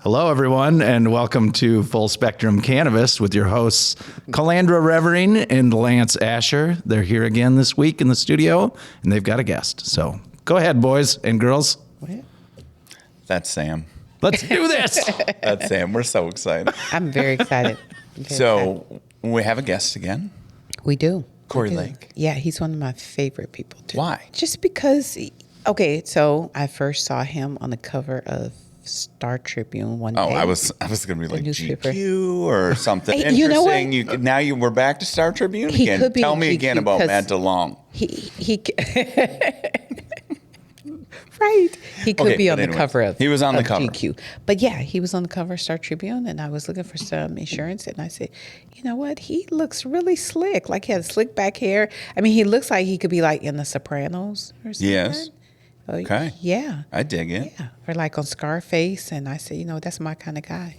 Hello, everyone, and welcome to Full Spectrum Cannabis with your hosts, Calandra Revering and Lance Asher. They're here again this week in the studio, and they've got a guest. So go ahead, boys and girls. That's Sam. Let's do this. That's Sam. We're so excited. I'm very excited. We have a guest again. We do. Cory Lake. Yeah, he's one of my favorite people, too. Why? Just because, so I first saw him on the cover of Star Tribune one day. I was going to be like newspaper. GQ or something interesting. You know what? We're back to Star Tribune He again. could be Tell me GQ again about Matt DeLong. Right. He could be on anyways, the cover of he was on the cover. GQ. But yeah, he was on the cover of Star Tribune, and I was looking for some insurance, and I said, you know what? He looks really slick. Like he has slick back hair. I mean, he looks like he could be like in The Sopranos or something. Yes. Okay. Yeah. I dig it. Yeah. Or like on Scarface, and I said, that's my kind of guy.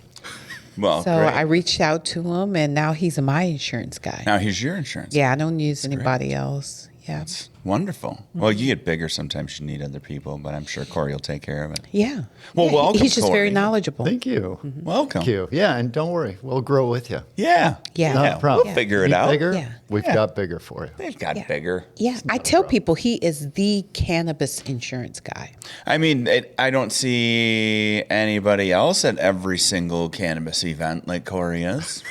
Well, So great. I reached out to him, and now he's my insurance guy. Now he's your insurance. Yeah, I don't use anybody else. Yeah. That's wonderful. Mm-hmm. Well, you get bigger sometimes. You need other people, but I'm sure Cory will take care of it. Yeah. Well, Yeah, welcome, He's just very Cory. knowledgeable. Thank you. Welcome. Thank you. Yeah, and don't worry, we'll grow with you. Yeah. Yeah. Not a problem. We'll figure it Need out. Bigger? Yeah. We've got bigger for you. They've got Yeah. bigger. Yeah, I tell people he is the cannabis insurance guy. I mean, I don't see anybody else at every single cannabis event like Cory is.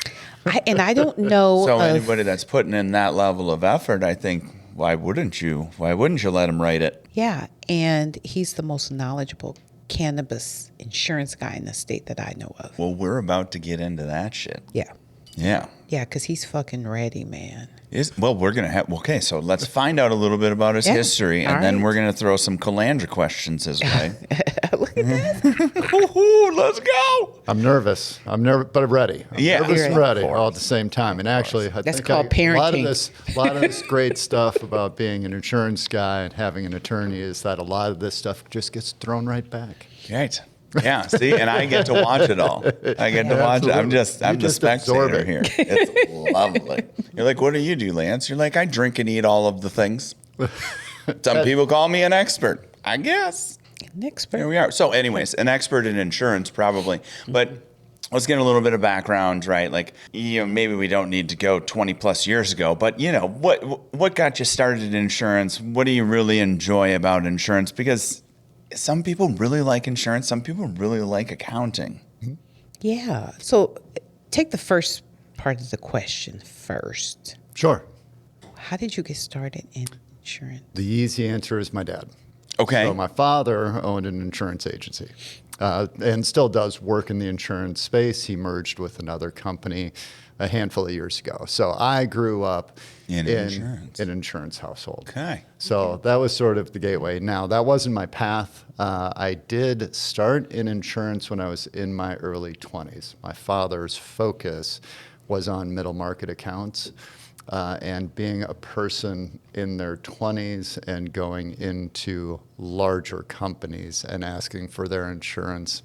I don't know. So of, anybody that's putting in that level of effort, I think, why wouldn't you? Why wouldn't you let him write it? Yeah, and he's the most knowledgeable cannabis insurance guy in the state that I know of. Well, we're about to get into that shit. Yeah, Yeah. yeah, because he's fucking ready, man. We're going to have, okay, so let's find out a little bit about his Yeah. history, and All then right. we're going to throw some Calandra questions his way. Look at that. Ooh, let's go. I'm nervous. But I'm ready. I'm Yeah. nervous and You're ready ready. all at the same time. And actually, I That's think called a lot of parenting. this great stuff about being an insurance guy and having an attorney is that a lot of this stuff just gets thrown right back. Right. Yeah, see, and I get to watch it all. I get to watch it. I'm Absolutely. I'm You the just absorb spectator it. here. It's lovely. You're like, what do you do, Lance? You're like, I drink and eat all of the things. Some people call me an expert. I guess. An expert. Here we are. So anyways, an expert in insurance probably. But let's get a little bit of background, right? Like, maybe we don't need to go 20 plus years ago, but what got you started in insurance? What do you really enjoy about insurance? Because some people really like insurance. Some people really like accounting. Yeah. So take the first part of the question first. Sure. How did you get started in insurance? The easy answer is my dad. Okay. So my father owned an insurance agency and still does work in the insurance space. He merged with another company a handful of years ago. So I grew up In an insurance household. Okay. So that was sort of the gateway. Now, that wasn't my path. I did start in insurance when I was in my early 20s. My father's focus was on middle market accounts. And being a person in their 20s and going into larger companies and asking for their insurance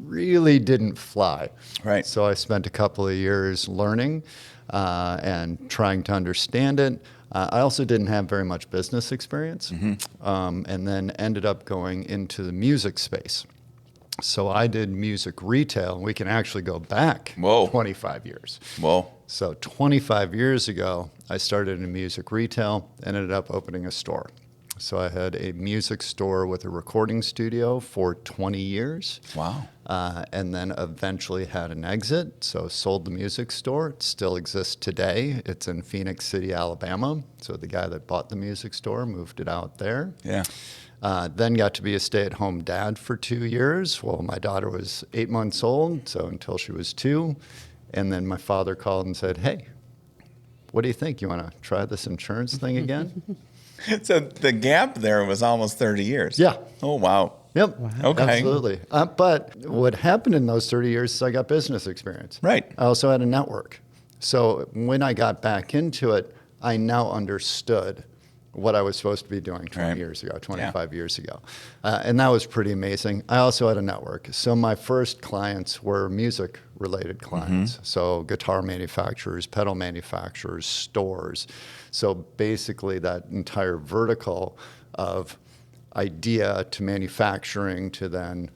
really didn't fly. Right. So I spent a couple of years learning and trying to understand it. I also didn't have very much business experience, and then ended up going into the music space. So I did music retail. We can actually go back Whoa. 25 years. Whoa. So 25 years ago, I started in music retail, ended up opening a store. So I had a music store with a recording studio for 20 years. Wow. And then eventually had an exit. So sold the music store. It still exists today. It's in Phoenix City, Alabama. So the guy that bought the music store moved it out there. Yeah. Then got to be a stay-at-home dad for 2 years. Well, my daughter was 8 months old, so until she was 2. And then my father called and said, hey, what do you think? You want to try this insurance thing again? So the gap there was almost 30 years. Yeah. Oh, wow. Yep. Okay. Absolutely. But what happened in those 30 years is I got business experience. Right. I also had a network. So when I got back into it, I now understood what I was supposed to be doing 20 Right. years ago, 25 years ago. And that was pretty amazing. I also had a network. So my first clients were music-related clients. So guitar manufacturers, pedal manufacturers, stores. So basically that entire vertical of idea to manufacturing to then,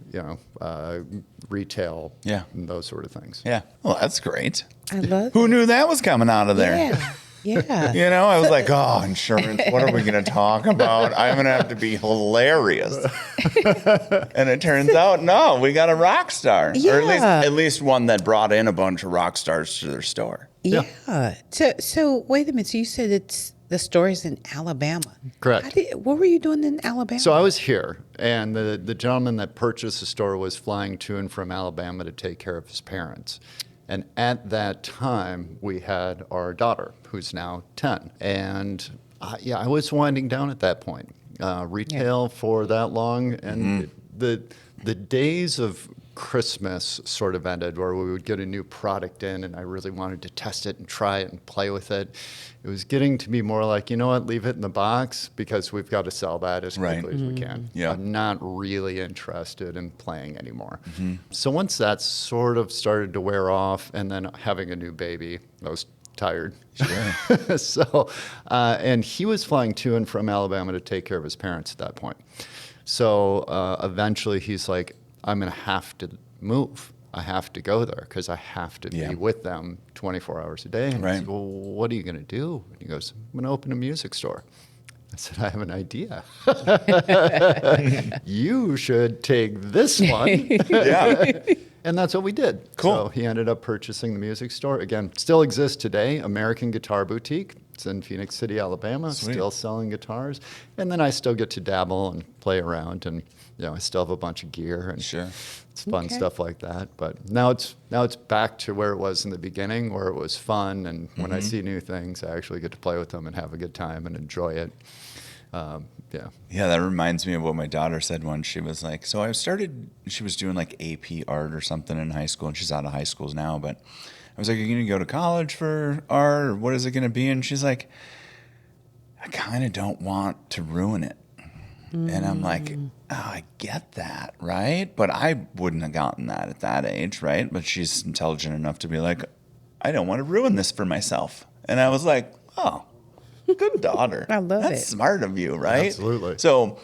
retail, and those sort of things. Yeah. Well, that's great. I love Who knew that was coming out of there? Yeah. I was like, oh, insurance. What are we going to talk about? I'm going to have to be hilarious. And it turns out, no, we got a rock star, or at least one that brought in a bunch of rock stars to their store. Yeah. So wait a minute. So you said the store is in Alabama. Correct. What were you doing in Alabama? So I was here, and the gentleman that purchased the store was flying to and from Alabama to take care of his parents. And at that time, we had our daughter, who's now 10. And I was winding down at that point. Retail for that long, and the days of Christmas sort of ended, where we would get a new product in, and I really wanted to test it and try it and play with it. It was getting to be more like, you know what, leave it in the box because we've got to sell that as quickly as we can. Yeah. I'm not really interested in playing anymore. So once that sort of started to wear off, and then having a new baby, I was tired. Sure. So, and he was flying to and from Alabama to take care of his parents at that point. So eventually he's like, I'm going to have to move. I have to go there because I have to be with them 24 hours a day. And I said, well, what are you going to do? And he goes, I'm going to open a music store. I said, I have an idea. You should take this one. And that's what we did. Cool. So he ended up purchasing the music store. Again, still exists today, American Guitar Boutique. It's in Phoenix City, Alabama, still selling guitars. And then I still get to dabble and play around, and I still have a bunch of gear and it's fun stuff like that. But now it's back to where it was in the beginning, where it was fun, and when I see new things, I actually get to play with them and have a good time and enjoy it. Yeah, that reminds me of what my daughter said once. She was like, she was doing like AP art or something in high school, and she's out of high schools now, but I was like, are you going to go to college for art, or what is it going to be? And she's like, I kind of don't want to ruin it. And I'm like, oh, I get that, right? But I wouldn't have gotten that at that age, right? But she's intelligent enough to be like, I don't want to ruin this for myself. And I was like, oh, good daughter. I love That's it. smart of you, right? Absolutely. So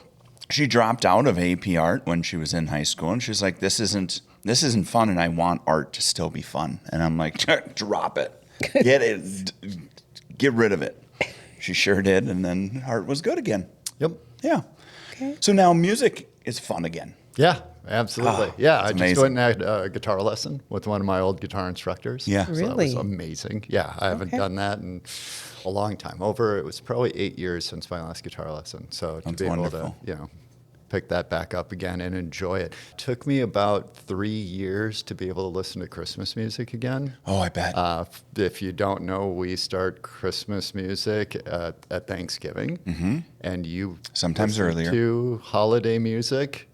she dropped out of AP art when she was in high school, and she's like, this isn't fun, and I want art to still be fun. And I'm like, drop it. Get rid of it. She sure did, and then art was good again. Yep. Yeah. Okay. So now music is fun again. Yeah, absolutely. I just amazing. went and had a guitar lesson with one of my old guitar instructors. Yeah. So that was Really? amazing. Yeah, I haven't done that in a long time. It was probably 8 years since my last guitar lesson. So to That's be wonderful. able to, pick that back up again and enjoy it. Took me about 3 years to be able to listen to Christmas music again. Oh, I bet. If you don't know, we start Christmas music at Thanksgiving, and you Sometimes listen earlier. to holiday music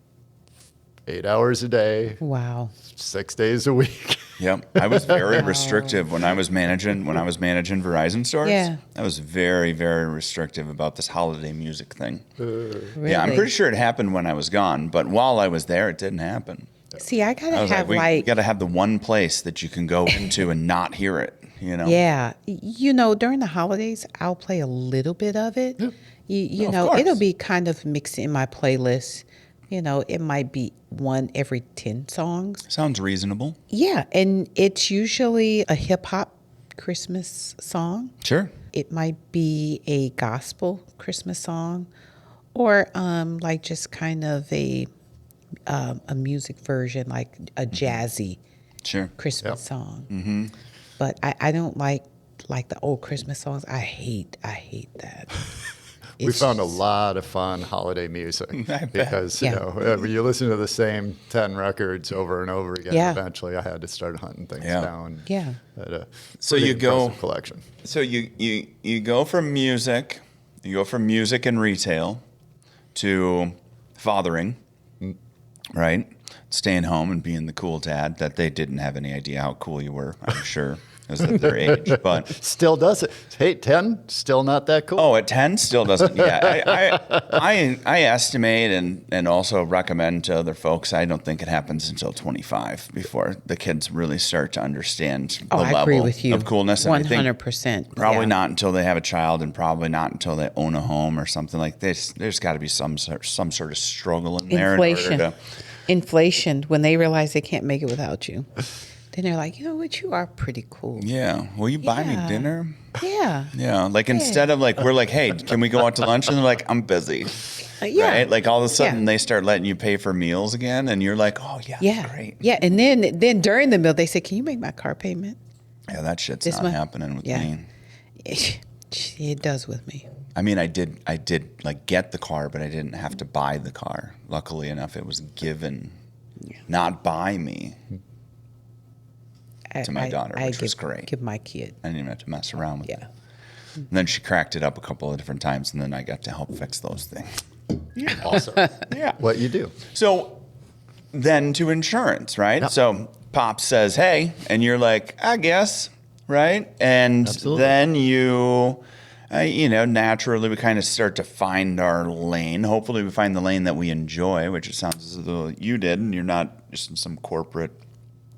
8 hours a day, Wow. 6 days a week. Yep. I was very restrictive when I was managing Verizon stores. Yeah. I was very, very restrictive about this holiday music thing. Really? Yeah, I'm pretty sure it happened when I was gone, but while I was there, it didn't happen. See, I gotta I was have we got to have the one place that you can go into and not hear it. Yeah. During the holidays, I'll play a little bit of it. You of know, course. it'll be kind of mixed in my playlist. It might be one every 10 songs. Sounds reasonable. Yeah. And it's usually a hip hop Christmas song. Sure. It might be a gospel Christmas song, or like just kind of a music version, like a jazzy Sure. Christmas song. Mm-hmm. But I don't like the old Christmas songs. I hate that. We found a lot of fun holiday music because when you listen to the same 10 records over and over again, eventually I had to start hunting things down. Yeah. Had a So pretty you go- impressive collection. So you go from music and retail to fathering, right? Staying home and being the cool dad that they didn't have any idea how cool you were, I'm sure. is at their age. But Still does it. Hey, 10, still not that cool. oh, at 10 still doesn't. Yeah, I estimate and also recommend to other folks. I don't think it happens until 25 before the kids really start to understand the I level agree with you. of coolness. And I think 100%. probably yeah. not until they have a child, and probably not until they own a home or something like this. There's got to be some sort of struggle in there. Inflation. In order to, Inflation, when they realize they can't make it without you. Then they're like, you know what, you are pretty cool. yeah, will you buy me Yeah. dinner? Yeah. Yeah, like instead of like, we're like, hey, can we go out to lunch? And they're like, I'm busy. Yeah. Right? Like all of a sudden Yeah. they start letting you pay for meals again, and you're like, oh yeah, Yeah. great. Yeah. And then during the meal, they say, can you make my car payment? Yeah, that shit's This not one? happening with Yeah. me. It does with me. I mean, I did like get the car, but I didn't have to buy the car. Luckily enough, it was given, not by me. To my daughter, which was great. Give my kid. I didn't even have to mess around with it. Yeah. And then she cracked it up a couple of different times, and then I got to help fix those things. Awesome. Yeah. What you do. So then to insurance, right? Yep. So Pop says, hey, and you're like, I guess, right? And Absolutely. then you naturally we kind of start to find our lane. Hopefully we find the lane that we enjoy, which it sounds as though you did, and you're not just in some corporate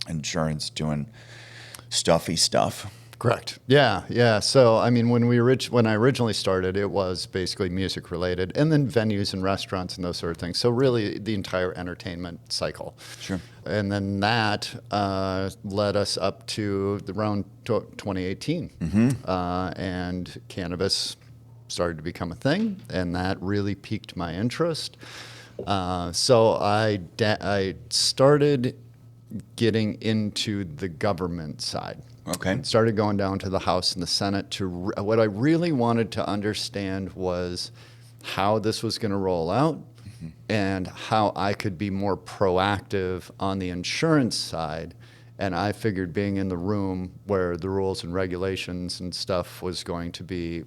insurance doing stuffy stuff. Correct. Yeah. So, I mean, when I originally started, it was basically music related, and then venues and restaurants and those sort of things. So, really, the entire entertainment cycle. Sure. And then that led us up to around 2018, and cannabis started to become a thing, and that really piqued my interest. So, I started getting into the government side. Okay. Started going down to the House and the Senate what I really wanted to understand was how this was going to roll out and how I could be more proactive on the insurance side. And I figured being in the room where the rules and regulations and stuff was going to be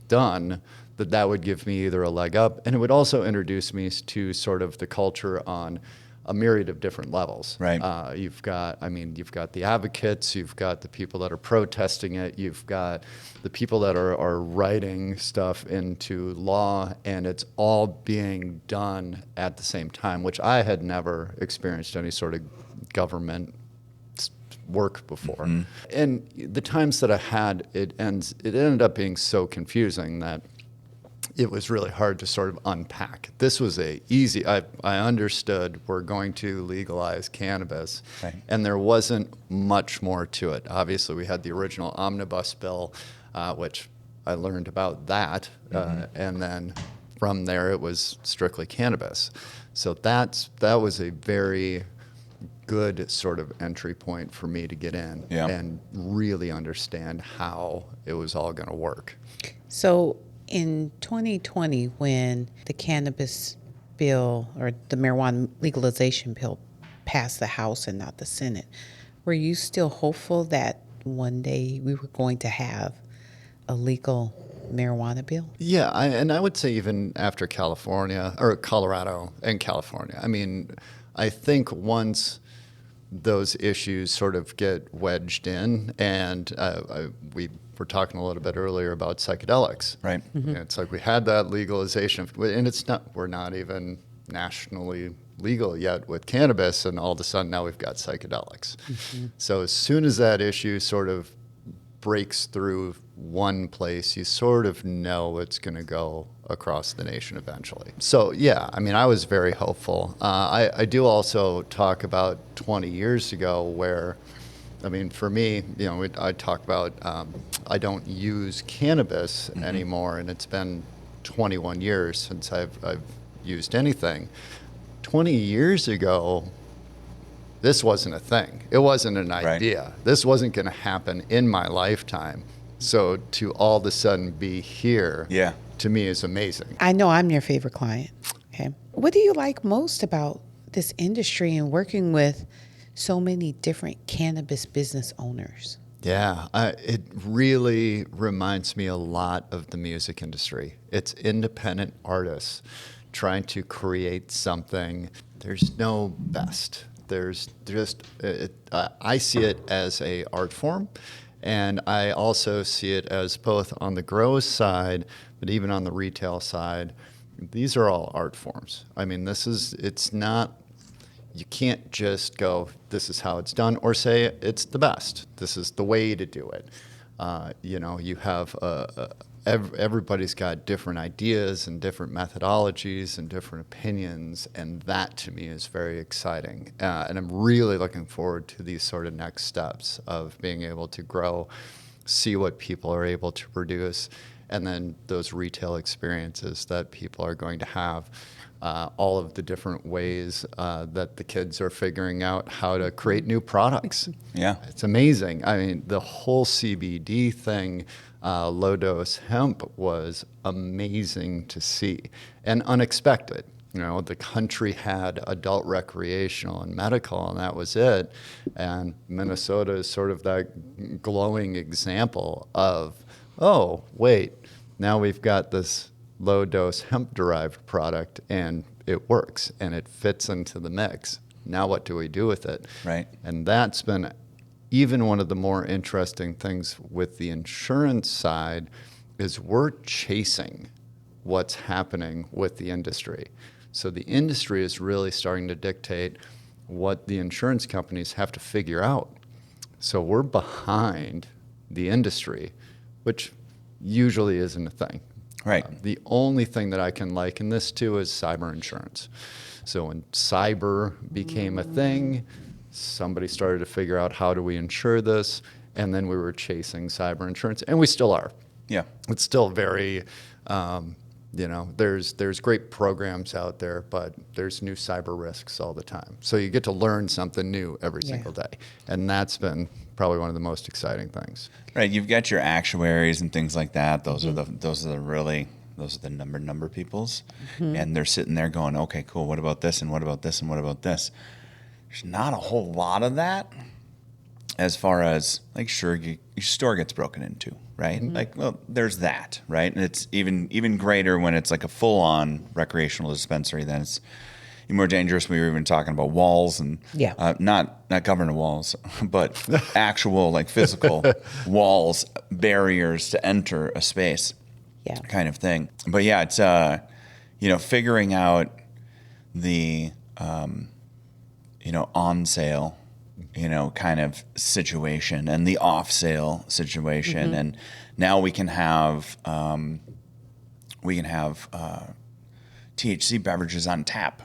done, that would give me either a leg up, and it would also introduce me to sort of the culture on a myriad of different levels. Right. You've got the advocates, you've got the people that are protesting it, you've got the people that are writing stuff into law, and it's all being done at the same time, which I had never experienced any sort of government work before. And the times that I had, it ended up being so confusing that it was really hard to sort of unpack. This was easy. I understood we're going to legalize cannabis, Right. and there wasn't much more to it. Obviously, we had the original omnibus bill, which I learned about that, and then from there it was strictly cannabis. So that was a very good sort of entry point for me to get in and really understand how it was all going to work. So in 2020, when the cannabis bill or the marijuana legalization bill passed the House and not the Senate, were you still hopeful that one day we were going to have a legal marijuana bill? Yeah, and I would say even after California, or Colorado and California. I mean, I think once those issues sort of get wedged in, and we were talking a little bit earlier about psychedelics. Right. It's like we had that legalization, and we're not even nationally legal yet with cannabis, and all of a sudden now we've got psychedelics. So as soon as that issue sort of breaks through one place, you sort of know it's going to go across the nation eventually. So yeah, I mean, I was very hopeful. I do also talk about 20 years ago where, I mean, for me, I talk about I don't use cannabis anymore, and it's been 21 years since I've used anything. 20 years ago, this wasn't a thing. It wasn't an idea. Right. This wasn't going to happen in my lifetime. So to all of a sudden be here, to me is amazing. I know I'm your favorite client. Okay. What do you like most about this industry and working with so many different cannabis business owners? Yeah, it really reminds me a lot of the music industry. It's independent artists trying to create something. There's no best. There's just, I see it as a art form, And I also see it as both on the grow side, but even on the retail side, these are all art forms. I mean, it's not, you can't just go, this is how it's done, or say it's the best. This is the way to do it. You have everybody's got different ideas and different methodologies and different opinions, and that to me is very exciting. And I'm really looking forward to these sort of next steps of being able to grow, see what people are able to produce, and then those retail experiences that people are going to have. All of the different ways that the kids are figuring out how to create new products. Yeah. It's amazing. I mean, the whole CBD thing, low dose hemp, was amazing to see and unexpected. The country had adult recreational and medical, and that was it. And Minnesota is sort of that glowing example of, oh, wait, now we've got this low dose hemp derived product and it works and it fits into the mix. Now what do we do with it? Right. And that's been even one of the more interesting things with the insurance side is we're chasing what's happening with the industry. So the industry is really starting to dictate what the insurance companies have to figure out. So we're behind the industry, which usually isn't a thing. Right. The only thing that I can liken this to is cyber insurance. So when cyber became a thing, somebody started to figure out how do we insure this, and then we were chasing cyber insurance, and we still are. Yeah. It's still very, there's great programs out there, but there's new cyber risks all the time. So you get to learn something new every single day, and that's been probably one of the most exciting things. Right. You've got your actuaries and things like that. Those are the number peoples, and they're sitting there going, okay, cool. What about this? And what about this? And what about this? There's not a whole lot of that as far as, like, sure, your store gets broken into, right? Like, well, there's that, right? And it's even greater when it's like a full-on recreational dispensary. Then it's more dangerous. We were even talking about walls and not government walls, but actual, like, physical walls, barriers to enter a space, kind of thing. But yeah, it's figuring out the on sale, kind of situation and the off sale situation, and now we can have THC beverages on tap.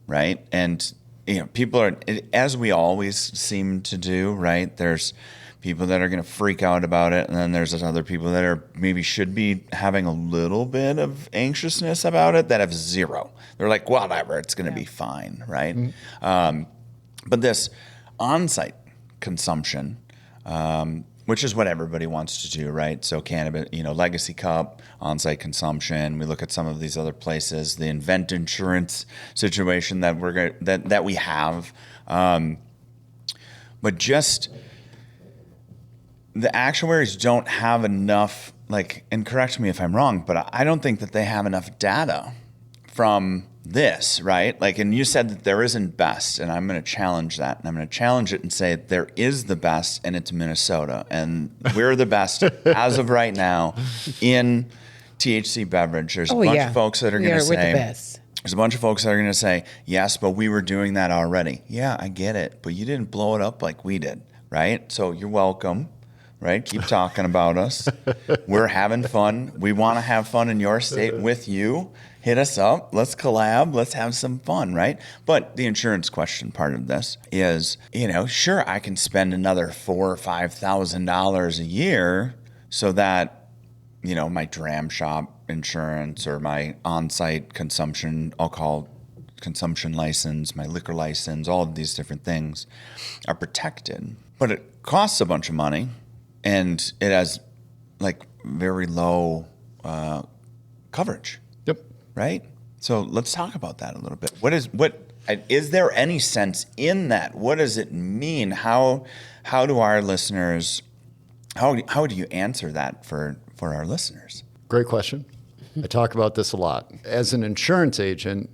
Right. And, people are, as we always seem to do, right? There's people that are going to freak out about it. And then there's other people that are maybe should be having a little bit of anxiousness about it that have zero. They're like, whatever, it's going to be fine. Right. But this on-site consumption, which is what everybody wants to do, right? So cannabis, Legacy Cup, on-site consumption. We look at some of these other places, the Invent Insurance situation that that we have, but just the actuaries don't have enough. Like, and correct me if I'm wrong, but I don't think that they have enough data from this, right? Like, and you said that there isn't best, and I'm going to challenge that. And I'm going to challenge it and say there is the best, and it's Minnesota. And we're the best as of right now in THC beverage. There's a bunch of folks that are going to say, there's a bunch of folks that are going to say, yes, but we were doing that already. Yeah, I get it. But you didn't blow it up like we did, right? So you're welcome, right? Keep talking about us. We're having fun. We want to have fun in your state with you. Hit us up. Let's collab. Let's have some fun, right? But the insurance question part of this is, sure, I can spend another $4,000 or $5,000 a year so that, my dram shop insurance or my on-site consumption, alcohol consumption license, my liquor license, all of these different things are protected. But it costs a bunch of money, and it has, like, very low coverage. Right? So let's talk about that a little bit. Is there any sense in that? What does it mean? How do our listeners, how do you answer that for our listeners? Great question. I talk about this a lot. As an insurance agent,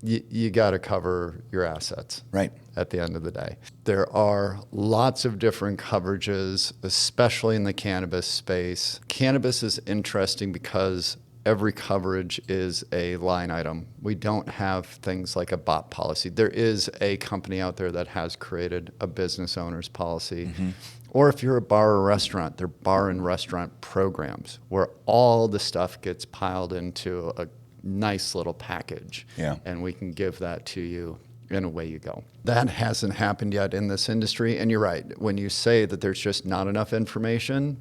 you got to cover your assets. Right. at the end of the day. There are lots of different coverages, especially in the cannabis space. Cannabis is interesting because every coverage is a line item. We don't have things like a BOP policy. There is a company out there that has created a business owner's policy. Or if you're a bar or restaurant, they're bar and restaurant programs where all the stuff gets piled into a nice little package. Yeah. And we can give that to you, and away you go. That hasn't happened yet in this industry. And you're right. When you say that there's just not enough information,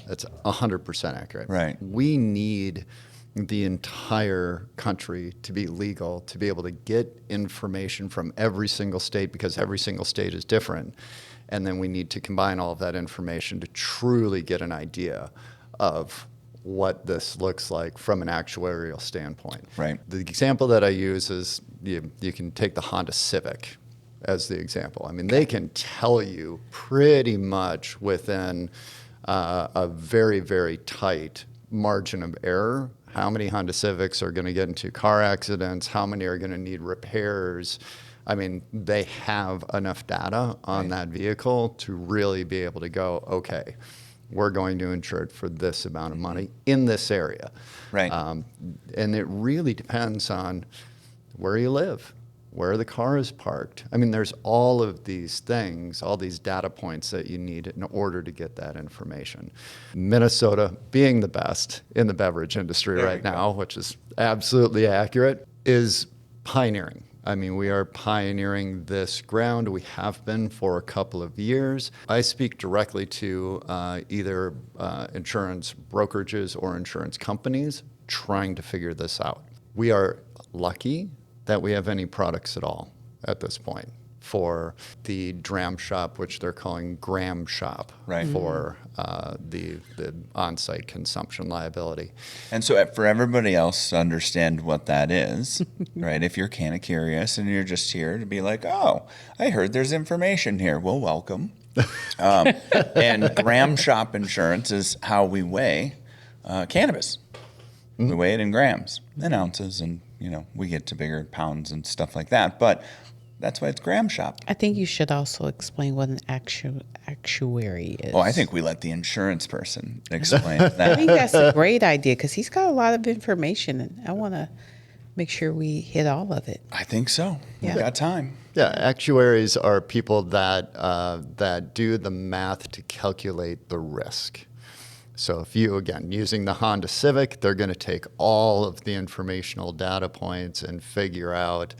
that's 100% accurate. Right. We need the entire country to be legal, to be able to get information from every single state, because every single state is different. And then we need to combine all of that information to truly get an idea of what this looks like from an actuarial standpoint. Right. The example that I use is you can take the Honda Civic as the example. I mean, they can tell you pretty much within a very, very tight margin of error how many Honda Civics are going to get into car accidents, how many are going to need repairs. I mean, they have enough data on that vehicle to really be able to go, okay, we're going to insure it for this amount of money in this area. Right. And it really depends on where you live, where the car is parked. I mean, there's all of these things, all these data points that you need in order to get that information. Minnesota, being the best in the beverage industry right now, which is absolutely accurate, is pioneering. I mean, we are pioneering this ground. We have been for a couple of years. I speak directly to either insurance brokerages or insurance companies trying to figure this out. We are lucky that we have any products at all at this point for the Dram shop, which they're calling Gram shop, Right. for the on-site consumption liability. And so for everybody else to understand what that is, right, if you're kind of curious and you're just here to be like, oh, I heard there's information here, well, welcome. And Gram shop insurance is how we weigh cannabis. We weigh it in grams and ounces, and, you know, we get to bigger pounds and stuff like that. But that's why it's Gram shop. I think you should also explain what an actuary is. Oh, I think we let the insurance person explain I that. think that's a great idea because he's got a lot of information, and I want to make sure we hit all of it. I think so. Yeah. We got time. Yeah, actuaries are people that do the math to calculate the risk. So if you, again, using the Honda Civic, they're going to take all of the informational data points and figure out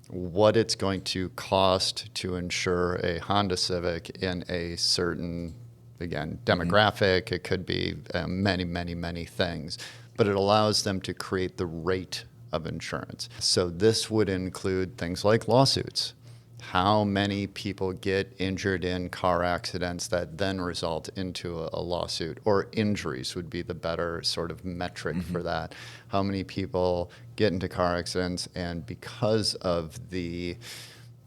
what it's going to cost to insure a Honda Civic in a certain, again, demographic. It could be many, many, many things. But it allows them to create the rate of insurance. So this would include things like lawsuits. How many people get injured in car accidents that then result into a lawsuit, or injuries would be the better sort of metric for that. How many people get into car accidents and because of the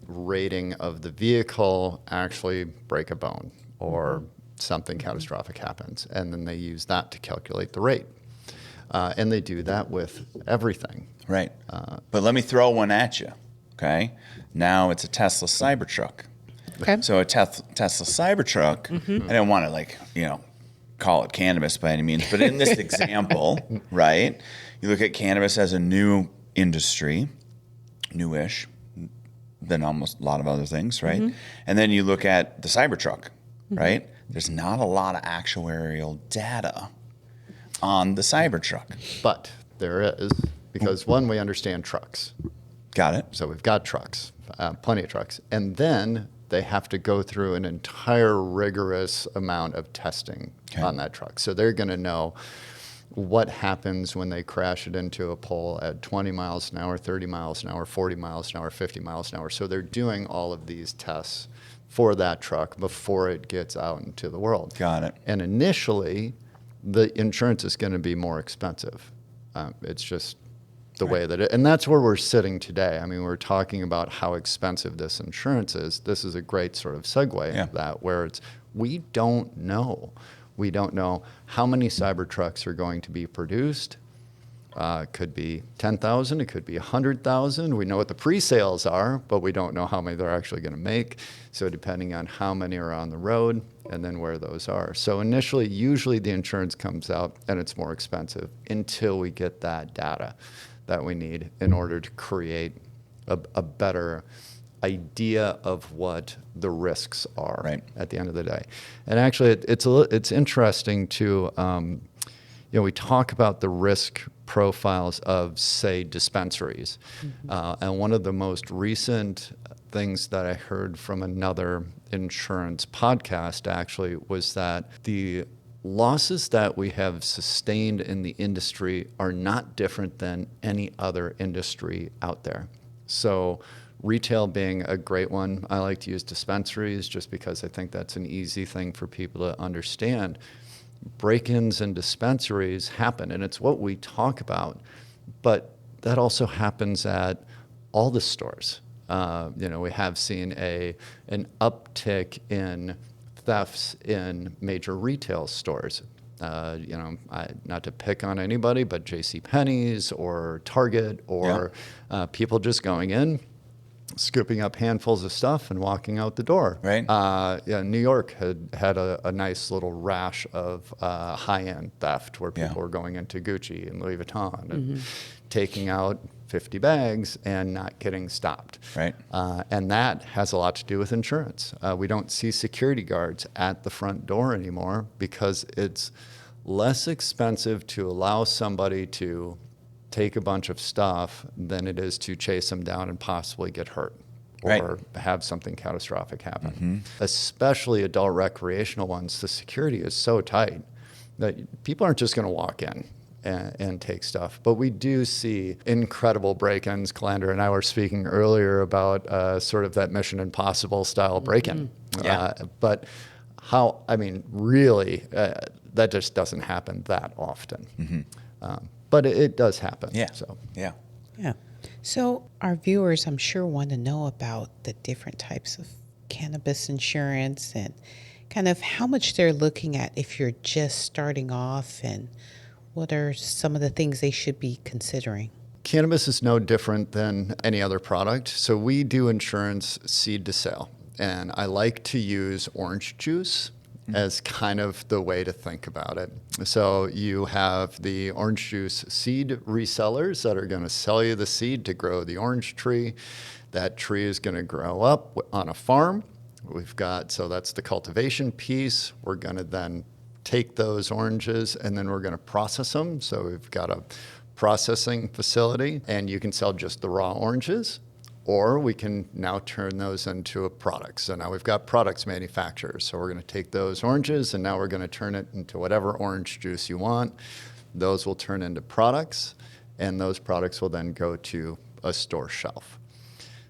rating of the vehicle actually break a bone or something catastrophic happens, and then they use that to calculate the rate. And they do that with everything. Right. But let me throw one at you. Okay. Now it's a Tesla Cybertruck. Okay. So a Tesla Cybertruck, I don't want to call it cannabis by any means, but in this example, right, you look at cannabis as a new industry, newish than almost a lot of other things, right? And then you look at the Cybertruck, right? There's not a lot of actuarial data on the Cybertruck. But there is, because one, we understand trucks. Got it? So we've got trucks, plenty of trucks. And then they have to go through an entire rigorous amount of testing on that truck. So they're going to know what happens when they crash it into a pole at 20 miles an hour, 30 miles an hour, 40 miles an hour, 50 miles an hour. So they're doing all of these tests for that truck before it gets out into the world. Got it. And initially, the insurance is going to be more expensive. It's just the way that and that's where we're sitting today. I mean, we're talking about how expensive this insurance is. This is a great sort of segue into that, where we don't know. We don't know how many Cybertrucks are going to be produced, Could be 10,000, it could be 100,000. We know what the pre-sales are, but we don't know how many they're actually going to make. So depending on how many are on the road and then where those are. So initially, usually the insurance comes out and it's more expensive until we get that data that we need in order to create a better idea of what the risks are at the end of the day. And actually, it's interesting to, we talk about the risk profiles of, say, dispensaries. And one of the most recent things that I heard from another insurance podcast actually was that the losses that we have sustained in the industry are not different than any other industry out there. So retail being a great one. I like to use dispensaries just because I think that's an easy thing for people to understand. Break-ins and dispensaries happen, and it's what we talk about, but that also happens at all the stores. We have seen an uptick in thefts in major retail stores. Not to pick on anybody, but JCPenney's or Target or people just going in, scooping up handfuls of stuff and walking out the door. Right. New York had a nice little rash of high-end theft where people were going into Gucci and Louis Vuitton and taking out 50 bags and not getting stopped. Right. And that has a lot to do with insurance. We don't see security guards at the front door anymore because it's less expensive to allow somebody to take a bunch of stuff than it is to chase them down and possibly get hurt or have something catastrophic happen. Especially adult recreational ones, the security is so tight that people aren't just going to walk in and take stuff. But we do see incredible break-ins. Calandra and I were speaking earlier about sort of that Mission Impossible style break-in. But really, that just doesn't happen that often. But it does happen. So our viewers, I'm sure, want to know about the different types of cannabis insurance and kind of how much they're looking at if you're just starting off, and what are some of the things they should be considering? Cannabis is no different than any other product. So we do insurance seed to sale. And I like to use orange juice as kind of the way to think about it. So you have the orange juice seed resellers that are going to sell you the seed to grow the orange tree. That tree is going to grow up on a farm. So that's the cultivation piece. We're going to then take those oranges and then we're going to process them. So we've got a processing facility, and you can sell just the raw oranges, or we can now turn those into a product. So now we've got products manufacturers. So we're going to take those oranges and now we're going to turn it into whatever orange juice you want. Those will turn into products, and those products will then go to a store shelf.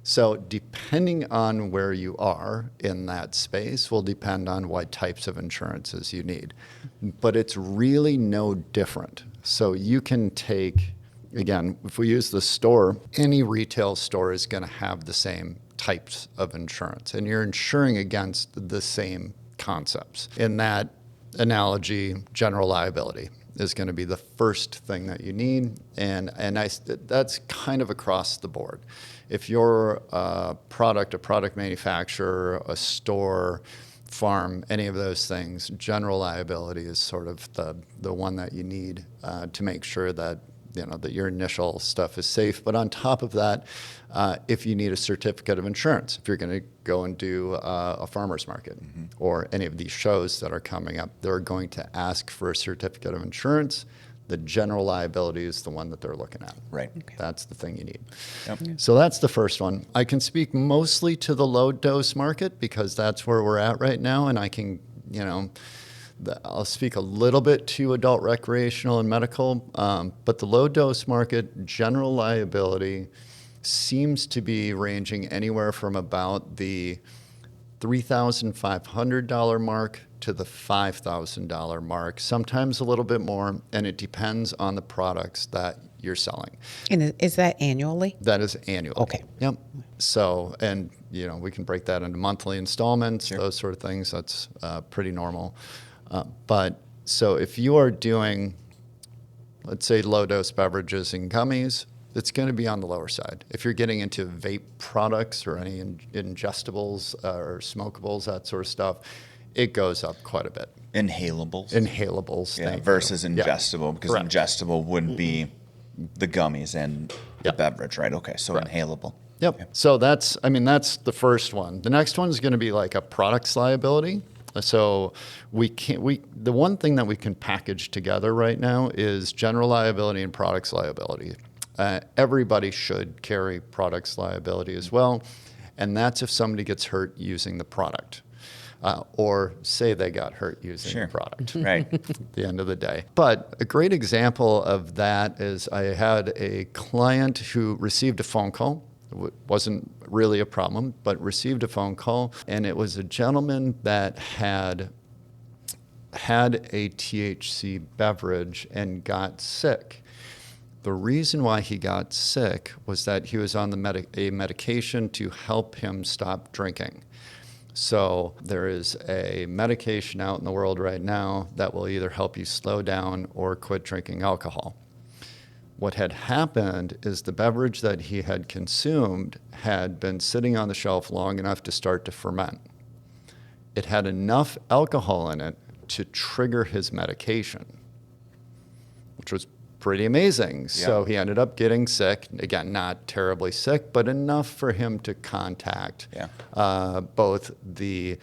So depending on where you are in that space will depend on what types of insurances you need. But it's really no different. So you can take, again, if we use the store, any retail store is going to have the same types of insurance, and you're insuring against the same concepts. In that analogy, general liability is going to be the first thing that you need, and that's kind of across the board. If you're a product manufacturer, a store, farm, any of those things, general liability is sort of the one that you need to make sure that that your initial stuff is safe. But on top of that, if you need a certificate of insurance, if you're going to go and do a farmer's market or any of these shows that are coming up, they're going to ask for a certificate of insurance. The general liability is the one that they're looking at. Right. Okay. That's the thing you need. Yep. So that's the first one. I can speak mostly to the low dose market because that's where we're at right now, and I can, I'll speak a little bit to adult recreational and medical, but the low dose market, general liability seems to be ranging anywhere from about the $3,500 mark to the $5,000 mark, sometimes a little bit more, and it depends on the products that you're selling. And is that annually? That is annual. Okay. Yep. So, and we can break that into monthly installments, Sure. those sort of things. That's pretty normal. But so if you are doing let's say low dose beverages and gummies, it's going to be on the lower side. If you're getting into vape products or any ingestibles or smokables, that sort of stuff, it goes up quite a bit. Inhalables. Inhalables, versus you. ingestible, because Correct. ingestible would be the gummies and the Yep. beverage, right? Okay, so inhalable. Yep. So that's the first one. The next one is going to be like a products liability. So the one thing that we can package together right now is general liability and products liability. Everybody should carry products liability as well. And that's if somebody gets hurt using the product. Or say they got hurt using the product. Right. At the end of the day. But a great example of that is I had a client who received a phone call. It wasn't really a problem, but received a phone call. And it was a gentleman that had a THC beverage and got sick. The reason why he got sick was that he was on a medication to help him stop drinking. So there is a medication out in the world right now that will either help you slow down or quit drinking alcohol. What had happened is the beverage that he had consumed had been sitting on the shelf long enough to start to ferment. It had enough alcohol in it to trigger his medication, which was pretty amazing. Yeah. So he ended up getting sick. Again, not terribly sick, but enough for him to contact both the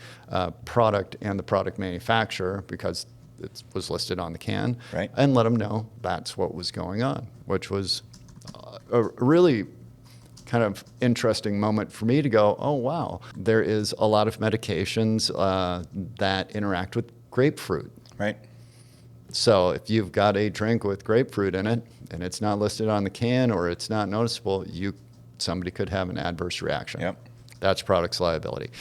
product and the product manufacturer, because it was listed on the can, and let them know that's what was going on, which was a really kind of interesting moment for me to go, oh, wow, there is a lot of medications that interact with grapefruit. Right. So if you've got a drink with grapefruit in it and it's not listed on the can or it's not noticeable, somebody could have an adverse reaction. Yep. That's products liability.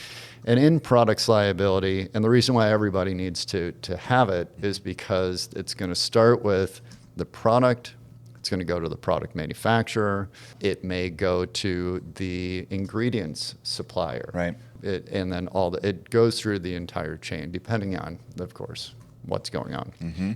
And in products liability, and the reason why everybody needs to have it is because it's going to start with the product. It's going to go to the product manufacturer. It may go to the ingredients supplier. Right. And then it goes through the entire chain, depending on, of course, what's going on. Mm-hmm.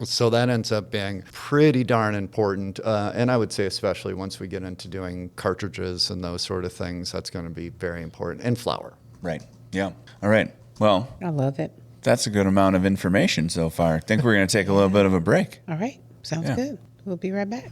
So that ends up being pretty darn important. And I would say especially once we get into doing cartridges and those sort of things, that's going to be very important. And flour. Right. Yeah. All right. Well, I love it. That's a good amount of information so far. I think we're going to take a little bit of a break. All right. Sounds good. We'll be right back.